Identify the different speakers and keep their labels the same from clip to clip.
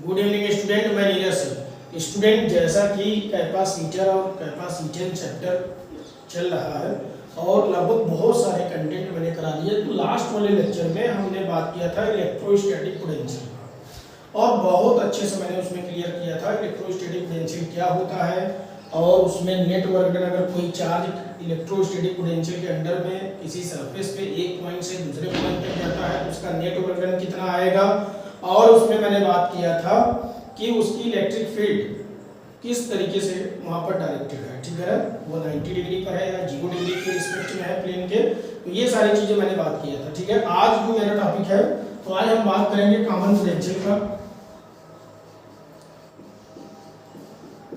Speaker 1: Good evening student, मैं Neeraj sir. Student, जैसा कि कैपेसिटर और कैपेसिटेंस चैप्टर चल रहा है और लगभग बहुत सारे कंटेंट मैंने करा दिए, तो लास्ट वाले लेक्चर में हमने बात किया था इलेक्ट्रोस्टैटिक पोटेंशियल का और बहुत अच्छे से मैंने उसमें क्लियर किया था इलेक्ट्रोस्टैटिक पोटेंशियल क्या होता है और उसमें नेटवर्क में अगर कोई चार्ज इलेक्ट्रोस्टैटिक पोटेंशियल के अंडर में किसी सरफेस पे एक पॉइंट से दूसरे पॉइंट तक जाता है तो उसका नेट वर्क कितना आएगा। और उसमें मैंने बात किया था कि उसकी इलेक्ट्रिक फील्ड किस तरीके से वहां पर डायरेक्टेड है, ठीक है, वो 90 डिग्री पर है या 0 डिग्री के रिस्पेक्ट में है प्लेन के, तो ये सारी चीजें मैंने बात किया था, ठीक है। आज जो मेरा टॉपिक है तो आज हम बात करेंगे कॉमन पोटेंशियल का।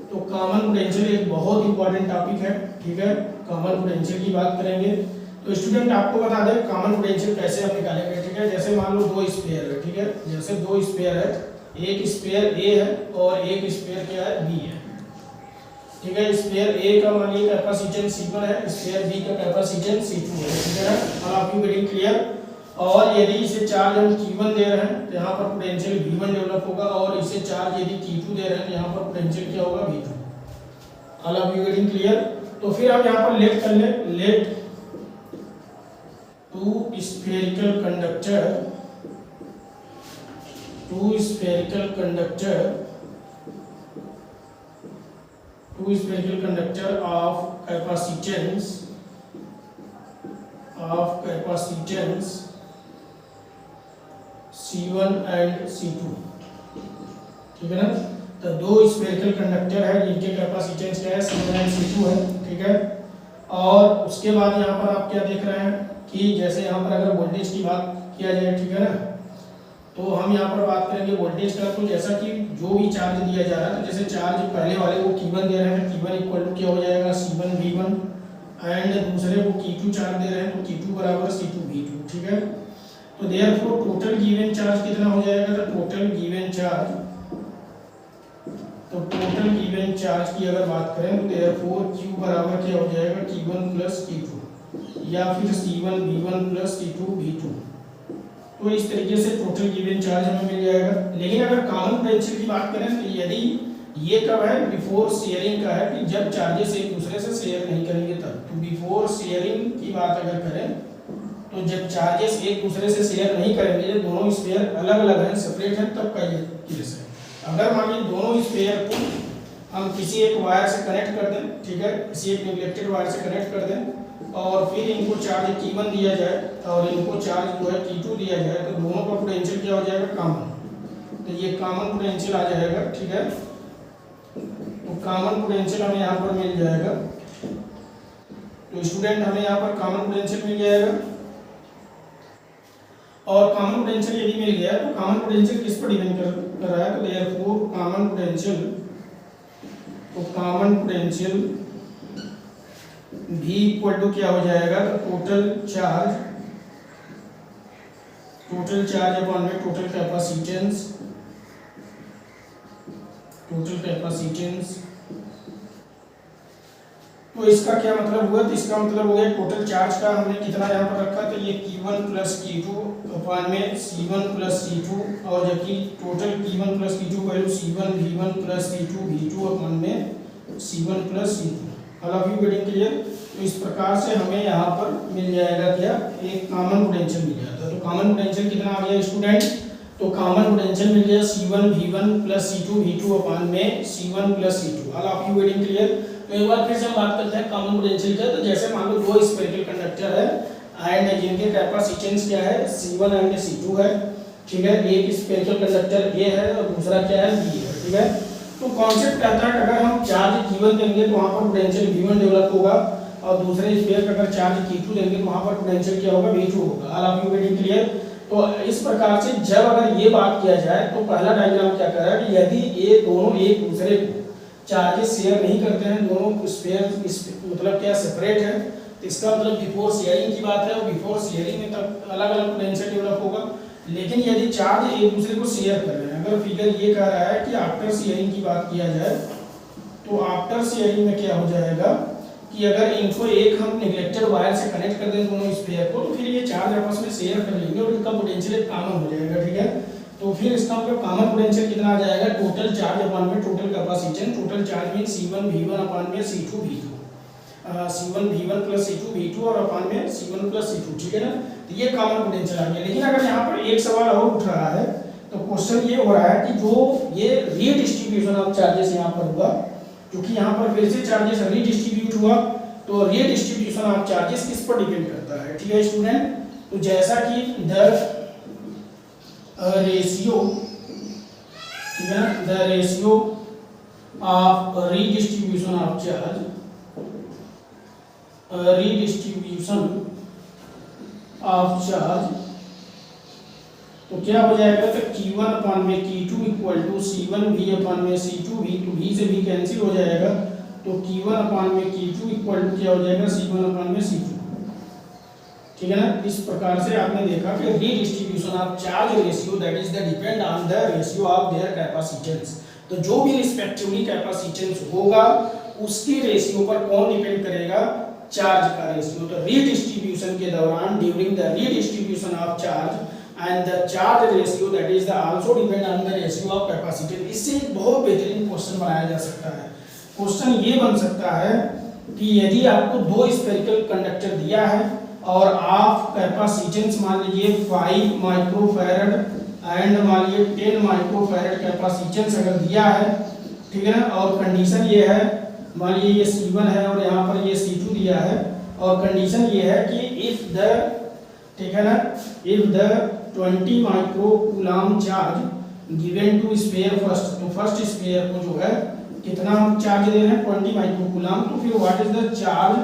Speaker 1: तो कॉमन पोटेंशियल एक बहुत इंपॉर्टेंट टॉपिक है, ठीक है। कॉमन पोटेंशियल की बात करेंगे तो स्टूडेंट आपको बता दें कॉमन पोटेंशियल कैसे हम निकालेंगे, ठीक है। जैसे मान लो दो स्फीयर है, ठीक है, जैसे दो स्फीयर है, एक स्फीयर ए है और एक स्फीयर क्या है, बी है, ठीक है। स्फीयर ए का मान लीजिए कैपेसिटेंस C1 है, स्फीयर बी का कैपेसिटेंस C2 है, ठीक है। और आपकी गेटिंग क्लियर। और यदि इसे चार्ज हम Q1 दे रहे हैं तो यहाँ पर पोटेंशियल V1 डेवलप होगा और इसे चार्ज यदि Q2 दे रहे हैं तो यहाँ पर पोटेंशियल क्या होगा, V2। All of you getting clear. तो फिर हम यहाँ पर लेट कर लें, late two spherical conductor of capacitance C1 and C2, ठीक है ना। तो दो स्फेरिकल कंडक्टर है जिनके कैपेसिटेंस क्या है, C1 and C2 है, ठीक है। और उसके बाद यहाँ पर आप क्या देख रहे हैं कि जैसे यहाँ पर अगर वोल्टेज की बात किया जाए, ठीक है ना, तो हम यहाँ पर बात करेंगे वोल्टेज का। तो जैसा कि जो भी चार्ज दिया जा रहा है, तो जैसे चार्ज पहले वाले वो Q1 दे रहे हैं, Q1 इक्वल टू क्या हो जाएगा, C1 V1, एंड दूसरे को Q2 चार्ज दे रहे हैं तो Q2 बराबर C2 V2, ठीक है। तो देयरफॉर टोटल गिवन चार्ज कितना हो जाएगा, तो टोटल गिवन चार्ज की अगर बात करें तो देयरफॉर Q बराबर क्या हो जाएगा, Q1 प्लस Q2 या फिर C1 V1 plus C2 V2। तो इस तरीके से टोटल गिवन चार्ज हमें मिल जाएगा। लेकिन अगर कॉमन पोटेंशियल की बात करें तो यदि ये कब है, बिफोर शेयरिंग का है, कि जब चार्जेस एक दूसरे से शेयर नहीं करेंगे तब। तो बिफोर शेयरिंग की बात अगर करें तो जब चार्जेस एक दूसरे से शेयर नहीं करेंगे, जब दोनों स्फीयर अलग अलग हैं, सेपरेट हैं, तब का ये केस है। अगर मान लीजिए दोनों स्फीयर को हम किसी एक वायर से कनेक्ट कर दें, ठीक है, किसी एक नेगलेक्टेड वायर से कनेक्ट कर दें और फिर इनको चार्ज Q1 दिया जाए और इनको चार्ज जो है Q2 दिया जाए, तो दोनों का पोटेंशियल क्या हो जाएगा, कॉमन। तो ये कॉमन पोटेंशियल आ जाएगा, ठीक है। तो कॉमन पोटेंशियल हमें यहाँ पर मिल जाएगा। तो स्टूडेंट हमें यहाँ पर कॉमन पोटेंशियल मिल जाएगा और कॉमन पोटेंशियल यदि मिल गया तो कॉमन पोटेंशियल किस पर डिपेंड कर रहा है, तो therefore common potential V equal to क्या हो जाएगा, तो टोटल चार्ज अपॉन में टोटल कैपेसिटेंस। तो इसका क्या मतलब हुआ, तो इसका मतलब हो गया टोटल चार्ज का हमने कितना यहाँ पर रखा, तो ये Q1 प्लस Q2 अपॉन में C1 प्लस C2, और जबकि total Q1 plus Q2 value C1 V1 plus C2 V2 upon में C1 plus C2। All of you getting clear. तो इस प्रकार से हमें यहाँ पर मिल जाएगा क्या, एक कॉमन पोटेंशियल मिल जाता है। तो कॉमन पोटेंशियल कितना आ गया स्टूडेंट, तो कॉमन पोटेंशियल मिल गया C1 V1 plus C2 V2 upon में C1 plus C2। All of you getting clear. तो एक बार फिर से हम बात करते हैं कॉमन पोटेंशियल का। तो जैसे मान लो दो स्फेरिकल कंडक्टर है एंड जिनके कैपेसिटेंस क्या है, C1 एंड C2 है, ठीक है। एक स्फेरिकल कंडक्टर A है और दूसरा क्या है, B है, ठीक है। तो कॉन्सेप्ट कहता है कि अगर हम चार्ज Q1 देंगे तो वहां पर पोटेंशियल V1 डेवलप होगा और दूसरे स्फीयर का अगर चार्ज Q2 देंगे तो वहां पर पोटेंशियल क्या होगा, V2 होगा। All of you getting clear. तो इस प्रकार से जब अगर ये बात किया जाए तो पहला डायग्राम क्या कर रहा है कि यदि ये दोनों एक दूसरे को चार्जेस शेयर नहीं करते हैं, दोनों स्फीयर मतलब क्या सेपरेट है, तो इसका मतलब बिफोर शेयरिंग की बात है और बिफोर शेयरिंग में तब अलग अलग पोटेंशियल डेवलप होगा। लेकिन यदि चार्ज एक दूसरे को शेयर कर रहे हैं, अगर फिगर ये कह रहा है कि आफ्टर शेयरिंग की बात किया जाए तो आफ्टर शेयरिंग में क्या हो जाएगा कि अगर इनको एक हम नेगलेक्टेड वायर से कनेक्ट कर दें दोनों स्फीयर को, तो फिर ये चार्ज आपस में शेयर कर लेंगे और इनका पोटेंशियल कॉमन हो जाएगा, ठीक है। तो फिर इसका मतलब कॉमन पोटेंशियल कितना आ जाएगा, टोटल चार्ज अपॉन में total capacitance, total charge mean C1 V1 upon में C2 V2, C1 V1 plus C2 V2 और अपॉन में C1 प्लस C2, ठीक है ना। तो ये कॉमन पोटेंशियल आ गया। लेकिन अगर यहाँ पर एक सवाल और उठ रहा है, तो क्वेश्चन ये हो रहा है कि जो ये रीडिस्ट्रीब्यूशन ऑफ चार्जेस यहाँ पर हुआ, क्योंकि यहाँ पर फिर से चार्जेस रीडिस्ट्रीब्यूट हुआ, तो रीडिस्ट्रीब्यूशन ऑफ चार्जेस किस पर डिपेंड करता है, ठीक है स्टूडेंट। तो जैसा कि द रेशियो, ठीक है, the ratio of redistribution of charge, redistribution of charge, तो क्या हो जाएगा, तो Q1 अपॉन में Q2 equal to C1 V upon में C2 V, तो V से V कैंसिल हो जाएगा, तो Q1 अपॉन में Q2 इक्वल टू क्या हो जाएगा, C1 अपॉन में C2, ठीक है ना। इस प्रकार से आपने देखा कि redistribution of charge ratio that is the depend on the ratio of their capacitance, तो जो भी रिस्पेक्टिवली कैपेसिटेंस होगा उसके रेशियो पर कौन डिपेंड करेगा, चार्ज का रेशियो। तो रीडिस्ट्रीब्यूशन के दौरान during the redistribution of charge and the charge ratio that is the also depend on the ratio of capacitance. इससे एक बहुत बेहतरीन क्वेश्चन बनाया जा सकता है। क्वेश्चन ये बन सकता है कि यदि आपको दो स्फेरिकल कंडक्टर दिया है और आप कैपेसिटेंस मान लीजिए 5 माइक्रोफैरड एंड मान लीजिए 10 माइक्रोफैरड कैपेसिटेंस अगर दिया है, ठीक है ना, और कंडीशन ये है, मान लीजिए ये C1 है और यहाँ पर ये C2 दिया है, और कंडीशन ये है कि इफ द, ठीक है ना, if the 20 microcoulomb charge given to sphere first, तो फर्स्ट स्फीयर को जो है कितना हम चार्ज दे रहे हैं, 20 माइक्रोकूलम, तो फिर व्हाट इज द चार्ज,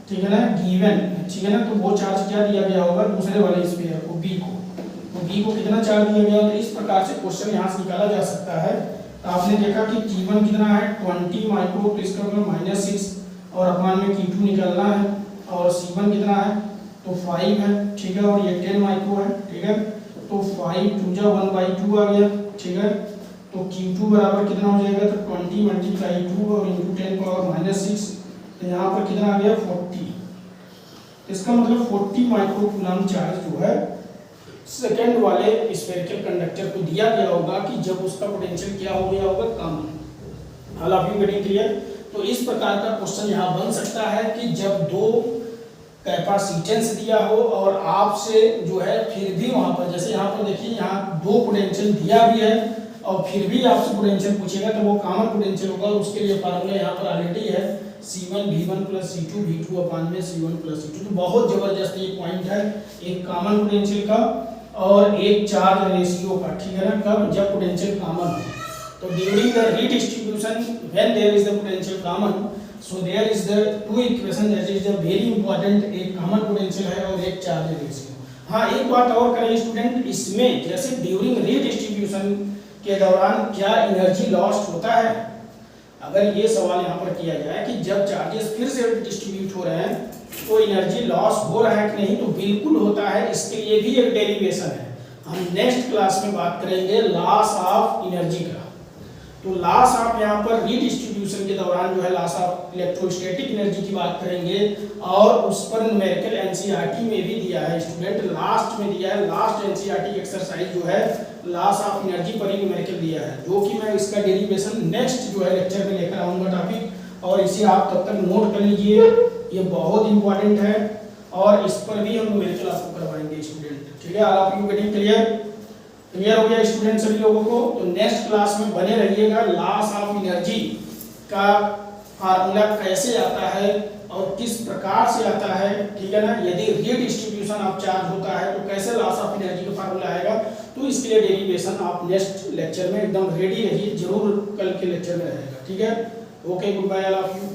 Speaker 1: ठीक है ना, गिवन, ठीक है ना, तो वो चार्ज क्या दिया गया होगा दूसरे वाले स्फीयर को B को, तो B को कितना चार्ज दिया गया, तो इस प्रकार से क्वेश्चन यहाँ से निकाला जा सकता है। तो आपने देखा कि Q1 कितना है 20 माइक्रो, तो इसका मतलब -6 और अपॉन में Q2 निकालना है, और C1 कितना है, तो 5 है, ठीक है, और ये 10 माइक्रो है, ठीक है, तो 5 2 जा 1/2 आ गया, ठीक है, तो Q2 बराबर कितना हो जाएगा, तो 20 × 2 और इंटू 10 पावर -6, तो यहाँ पर कितना आ गया 40, इसका मतलब 40 माइक्रोकूलम चार्ज जो है सेकेंड वाले स्फेरिकल कंडक्टर को दिया गया होगा कि जब उसका पोटेंशियल क्या हो गया होगा, कम। All of you getting clear. तो इस प्रकार का क्वेश्चन यहाँ बन सकता है कि जब दो कैपेसिटेंस दिया हो और आपसे जो है फिर भी वहाँ पर, जैसे यहाँ पर देखिए यहाँ दो पोटेंशियल दिया भी है और फिर भी आपसे पोटेंशियल पूछेगा, तो वो कॉमन पोटेंशियल होगा, उसके लिए फार्मूला यहाँ पर ऑलरेडी है, C1 V1 plus C2 V2 upon में C1 प्लस C2। तो बहुत जबरदस्त ये पॉइंट है, एक कॉमन पोटेंशियल का और एक चार्ज रेशियो का, ठीक है ना, कब, जब पोटेंशियल कॉमन हो। तो during the redistribution when there is the potential common, so there is the two equation that is the very important, एक कॉमन पोटेंशियल है और एक चार्ज रेशियो। हाँ, एक बात और करें स्टूडेंट, इसमें जैसे ड्यूरिंग रीडिस्ट्रीब्यूशन के दौरान क्या एनर्जी लॉस्ट होता है, अगर ये सवाल यहाँ पर किया जाए कि जब चार्जेस फिर से डिस्ट्रीब्यूट हो रहे हैं तो एनर्जी लॉस हो रहा है कि नहीं, तो बिल्कुल होता है। इसके लिए भी एक डेरिवेशन है, हम नेक्स्ट क्लास में बात करेंगे लॉस ऑफ एनर्जी का। तो लॉस ऑफ यहाँ पर रीडिस्ट्रीब्यूशन के दौरान जो है लॉस ऑफ इलेक्ट्रोस्टैटिक एनर्जी की बात करेंगे, और उस पर न्यूमेरिकल एनसीईआरटी में भी दिया है स्टूडेंट, लास्ट में दिया है, लास्ट एनसीईआरटी एक्सरसाइज जो है लॉस ऑफ एनर्जी पर ही न्यूमेरिकल दिया है, जो कि मैं इसका डेरिवेशन नेक्स्ट जो है लेक्चर में लेकर आऊंगा टॉपिक, और इसे आप तब तक नोट कर लीजिए, ये बहुत इंपॉर्टेंट है और इस पर भी हम न्यूमेरिकल आपको करवाएंगे स्टूडेंट, ठीक है। All of you getting clear, clear हो गया स्टूडेंट सभी लोगों को। तो नेक्स्ट क्लास में बने रहिएगा, लॉस ऑफ एनर्जी का फार्मूला कैसे आता है और किस प्रकार से आता है, ठीक है ना, यदि रीडिस्ट्रीब्यूशन ऑफ चार्ज होता है तो कैसे लॉस ऑफ एनर्जी का फार्मूला आएगा, तो इसके लिए डेरिवेशन आप नेक्स्ट लेक्चर में एकदम रेडी रहिए, जरूर कल के लेक्चर में रहेगा, ठीक है। Okay, goodbye all of you.